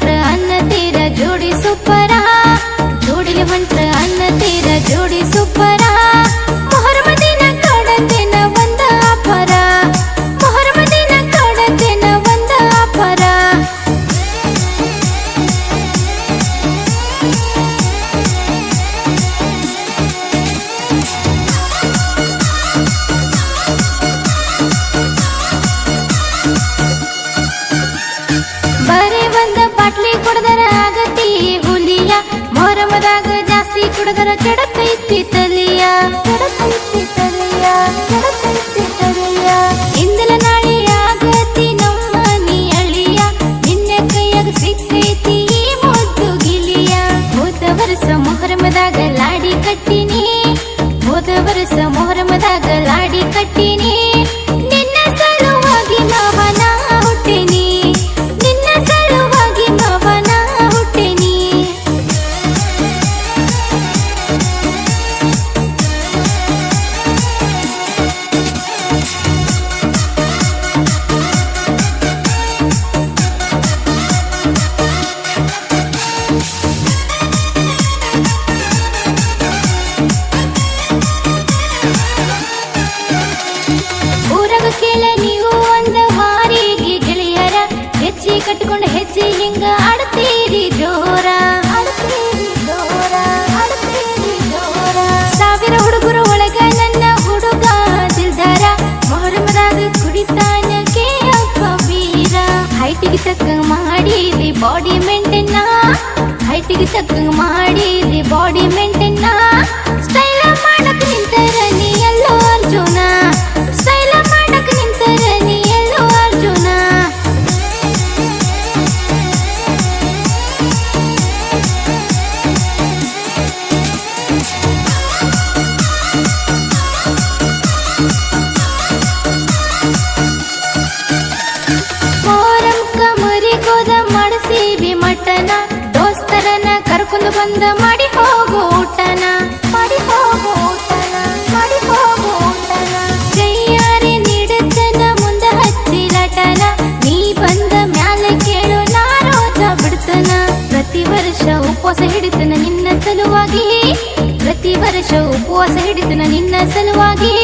ಹೊಂಟ್ರ ಅನ್ನ ತೀರ ಜೋಡಿ ಸೂಪರ ಜೋಡಿಲಿ ಹೊಂಟ್ರ ಅನ್ನ ತೀರ ಜೋಡಿ ಸೂಪರ ಮೊಹರಮ ದಿನ ಕಾಡಂದೇನ ಒಂದ ಅಪರ ಮೊಹರಮ ದಿನ ಕಾಡಂದೇನ ಒಂದ ಅಪರ ಬರೀ ಒಂದ ಬಾಟ್ಲಿ ಕುಡದರ ಆಗತಿ ಹುಲಿಯ ಮೊಹರಮದಾಗ ಜಾಸ್ತಿ ಕುಡದರ ಕೆಡತೈತಿ ತಲಿಯ ಕೆಡತೈತಿ ತಲಿಯ ಕೆಡತೈತಿ ತಲಿಯ ಇಂದಲ ನಾಳೆ ಆಗತಿ ನಮ್ಮ ನಿಯಳಿಯ ನಿನ್ನೆ ಕೈಯಾಗ ಸಿಕ್ಕೈತಿ ಈ ಮುದ್ದು ಗಿಲಿಯ ಹೋದ ವರ್ಷ ಮೊಹರಮದಾಗ ಲಾಡಿ ಕಟ್ಟಿನಿ ಹೋದ ವರ್ಷ ಮೊಹರಮದಾಗ ಲಾಡಿ ಕಟ್ಟಿನಿ ನಿನ್ನ ಸಲುವಾಗಿ ಮಾವನ ಹುಟ್ಟಿನಿ ನಿನ್ನ ಸಲುವಾಗಿ ಮಾವನ ಹುಟ್ಟಿನಿ ಊರಾಗ ಕೇಳ ನೀವು ಒಂದ ವಾರಿಗೆ ಗೆಳೆಯರ ಹೆಜ್ಜೆ ಕಟ್ಕೊಂಡು ಹೆಜ್ಜೆ ಹಿಂಗ ಆಡ್ತೀರಿ ಜೋರ ಆಡ್ತೀರಿ ಜೋರ ಆಡ್ತೀರಿ ಜೋರ ಸಾವಿರ ಹುಡುಗರು ಒಳಗ ನನ್ನ ಹುಡುಗ ದಿಲ್ದಾರ ಮೊಹರಮದಾಗ ಕುಡಿತಾನ ಕೇಳಪ್ಪ ವೀರ ಹೈಟಿಗೆ ತಕ್ಕಂಗ ಮಾಡಿದಿ ಬಾಡಿ ಮೇಂಟೈನ್ ಹೈಟಿಗೆ ತಕ್ಕಂಗ ಮಾಡಿದಿ ಬಾಡಿ ಮೇಂಟೈನ್ ಸ್ಟೈಲ ಮಾಡಕ್ ನಿಂತರ ನೀ ಎಲ್ಲೋ ಅರ್ಜುನ ಸ್ಟೈಲ ಮಾಡಕ್ ನಿಂತರ ನೀ ಎಲ್ಲೋ ಅರ್ಜುನ ಮೊಹರಂ ಕಮರಿ ಕೋದ ಮಾಡಿಸೀವಿ ಮಟನ ದೋಸ್ತರನ ಕರ್ಕೊಂಡು ಬಂದ ಮಾಡಿ ಹೋಗೋ ಊಟನ ಮಾಡಿ ಹೋಗೋ ಊಟನ ಮಾಡಿ ಹೋಗೋ ಊಟನ ಕೈಯಾರೆ ನೀಡುತ್ತನ ಮುಂದ ಹಚ್ಚಿಲಟನ ನೀ ಬಂದ ಮ್ಯಾಲ ಕೇಳು ನಾ ರೋಜ ಬಿಡ್ತನ ಪ್ರತಿ ವರ್ಷ ಉಪವಾಸ ಹಿಡಿತನ ನಿನ್ನ ಸಲುವಾಗಿ ಪ್ರತಿ ವರ್ಷ ಉಪವಾಸ ಹಿಡಿತನ ನಿನ್ನ ಸಲುವಾಗಿ